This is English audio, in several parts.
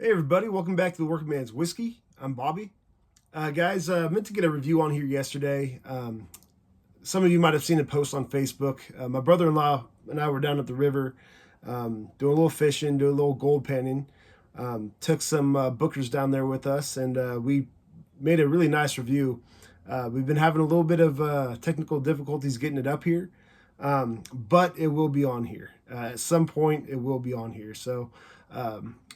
Hey everybody, welcome back to the Working Man's Whiskey. I'm Bobby. Guys, meant to get a review on here yesterday. Some of you might have seen a post on Facebook. My brother-in-law and I were down at the river doing a little fishing, doing a little gold panning. Took some bookers down there with us, and we made a really nice review. We've been having a little bit of technical difficulties getting it up here, but it will be on here. At some point, it will be on here. So,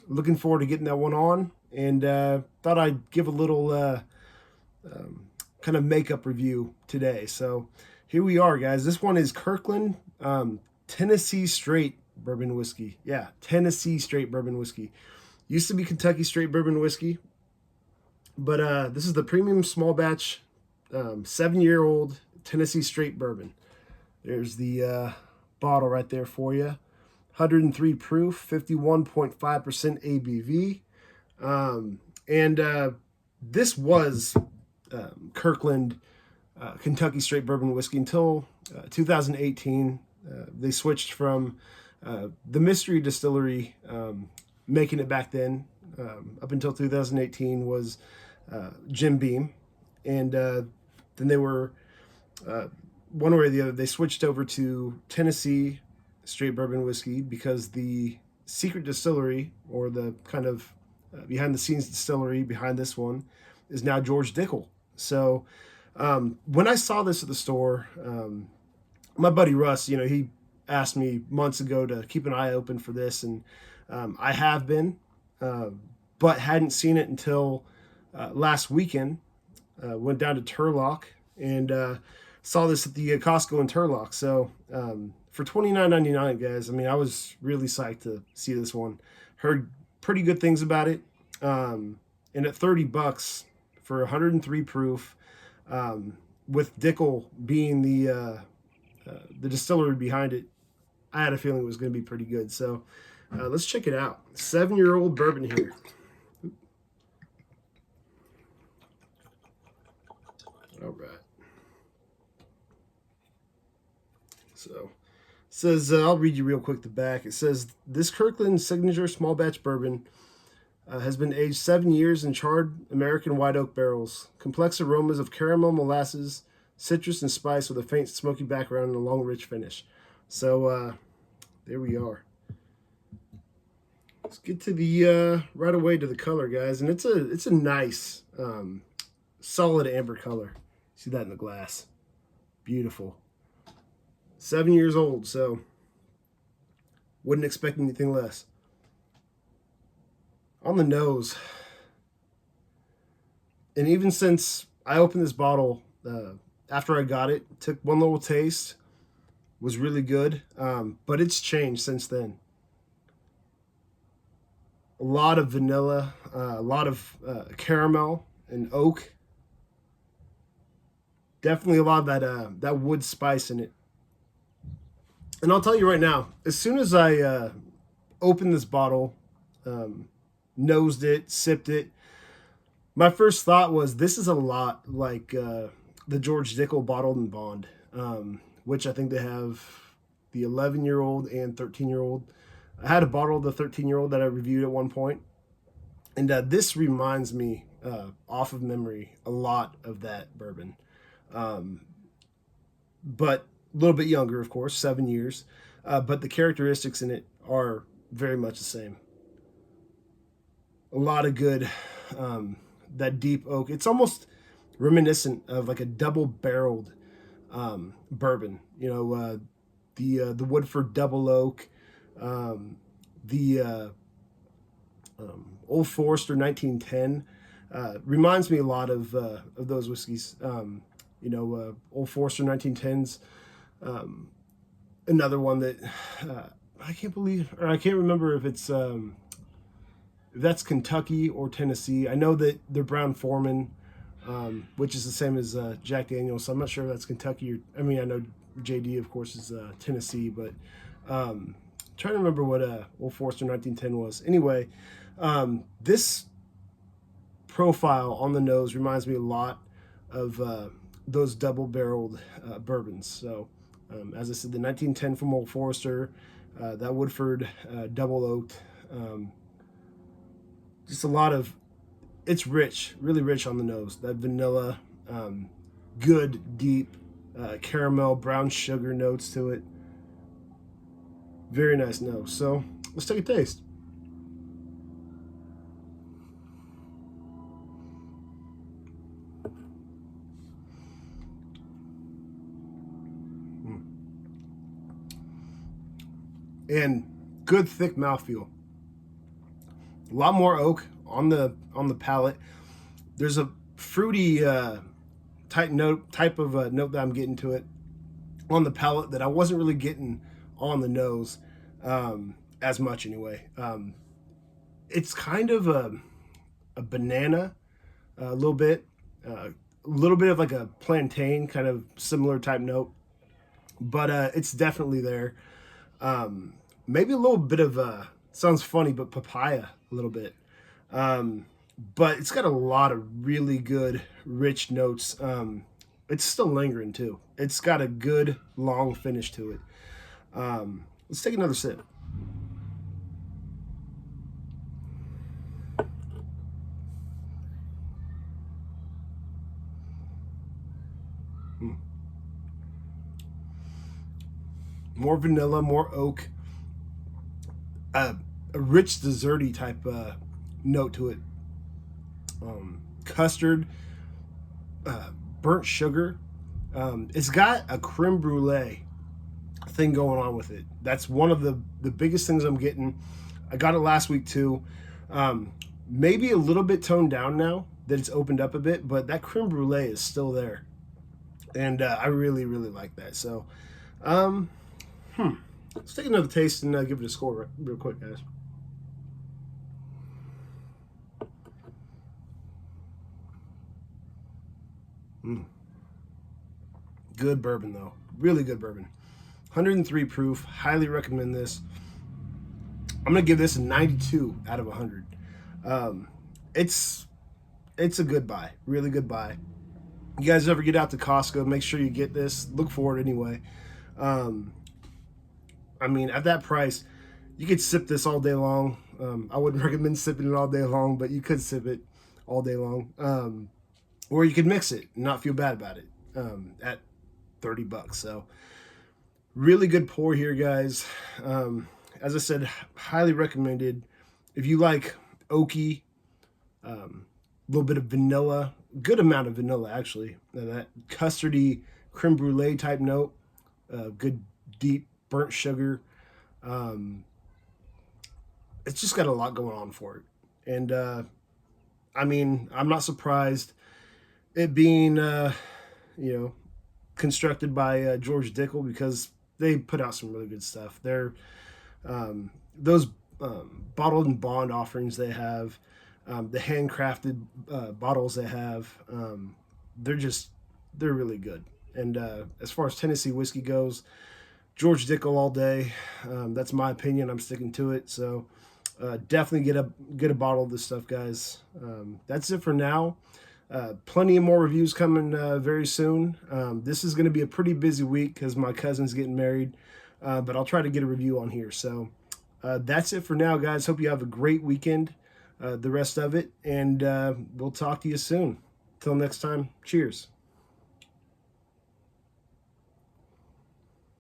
looking forward to getting that one on, and thought I'd give a little kind of makeup review today. So here we are, guys. This one is Kirkland Tennessee Straight Bourbon Whiskey. Yeah, Tennessee Straight Bourbon Whiskey. Used to be Kentucky Straight Bourbon Whiskey, but this is the premium small batch 7-year-old Tennessee Straight Bourbon. There's the bottle right there for you. 103 proof, 51.5% ABV. And this was Kirkland Kentucky Straight Bourbon Whiskey until 2018. They switched from the Mystery Distillery, making it back then, up until 2018 was Jim Beam. And then they were, one way or the other, they switched over to Tennessee Straight Bourbon Whiskey because the secret distillery, or the kind of behind the scenes distillery behind this one, is now George Dickel. So when I saw this at the store, my buddy Russ, he asked me months ago to keep an eye open for this, and I have been, but hadn't seen it until last weekend. Went down to Turlock and saw this at the Costco in Turlock. So for $29.99, guys, I mean, I was really psyched to see this one. Heard pretty good things about it. And at $30 for 103 proof, with Dickel being the distillery behind it, I had a feeling it was going to be pretty good. So let's check it out. 7-year-old bourbon here. All right. So it says, I'll read you real quick the back. It says, this Kirkland signature small batch bourbon has been aged 7 years in charred American white oak barrels. Complex aromas of caramel, molasses, citrus, and spice with a faint smoky background and a long, rich finish. So there we are. Let's get to the right away to the color, guys, and it's a nice, solid amber color. See that in the glass? Beautiful. 7 years old, so wouldn't expect anything less. On the nose, and even since I opened this bottle after I got it, took one little taste, was really good, but it's changed since then. A lot of vanilla, a lot of caramel and oak. Definitely a lot of that wood spice in it. And I'll tell you right now, as soon as I opened this bottle, nosed it, sipped it, my first thought was this is a lot like the George Dickel Bottled and Bond, which I think they have the 11-year-old and 13-year-old. I had a bottle of the 13-year-old that I reviewed at one point, and this reminds me, off of memory, a lot of that bourbon. But a little bit younger, of course, 7 years. But the characteristics in it are very much the same. A lot of good, that deep oak. It's almost reminiscent of like a double-barreled bourbon. The Woodford Double Oak, the Old Forester 1910 reminds me a lot of those whiskeys. Old Forester 1910s. Another one that I can't believe, or I can't remember if it's if that's Kentucky or Tennessee. I know that they're Brown Foreman, which is the same as Jack Daniels. So I'm not sure if that's Kentucky or. I mean, I know JD, of course, is Tennessee, but trying to remember what Old Forester 1910 was. Anyway, this profile on the nose reminds me a lot of those double-barreled bourbons. So, as I said, the 1910 from Old Forester, that Woodford double oaked, just a lot of, it's rich, really rich on the nose. That vanilla, good, deep caramel, brown sugar notes to it. Very nice nose. So let's take a taste. And good thick mouthfeel. A lot more oak on the palate. There's a fruity type of note that I'm getting to it on the palate that I wasn't really getting on the nose as much anyway. It's kind of a banana, a little bit of like a plantain kind of similar type note, but it's definitely there. Maybe a little bit of sounds funny, but papaya a little bit. But it's got a lot of really good rich notes. It's still lingering too. It's got a good long finish to it. Let's take another sip. More vanilla, more oak, a rich desserty type note to it. Custard, burnt sugar. It's got a creme brulee thing going on with it. That's one of the biggest things I'm getting. I got it last week too. Maybe a little bit toned down now that it's opened up a bit, but that creme brulee is still there, and I really really like that. So, let's take another taste and give it a score real quick, guys. Good bourbon though, really good bourbon. 103 proof. Highly recommend this. I'm gonna give this a 92 out of 100. It's a good buy, really good buy. You guys ever get out to Costco, make sure you get this. Look for it anyway. I mean, at that price, you could sip this all day long. I wouldn't recommend sipping it all day long, but you could sip it all day long. Or you could mix it and not feel bad about it at $30. So really good pour here, guys. As I said, highly recommended. If you like oaky, a little bit of vanilla, good amount of vanilla actually, that custardy creme brulee type note, good deep burnt sugar. It's just got a lot going on for it. And I mean, I'm not surprised it being, constructed by George Dickel, because they put out some really good stuff. They're those bottled and bond offerings they have, the handcrafted bottles they have. They're really good. And as far as Tennessee whiskey goes, George Dickel all day. That's my opinion. I'm sticking to it. So definitely get a bottle of this stuff, guys. That's it for now. Plenty of more reviews coming very soon. This is going to be a pretty busy week because my cousin's getting married, but I'll try to get a review on here. So that's it for now, guys. Hope you have a great weekend, the rest of it, and we'll talk to you soon. Till next time, cheers.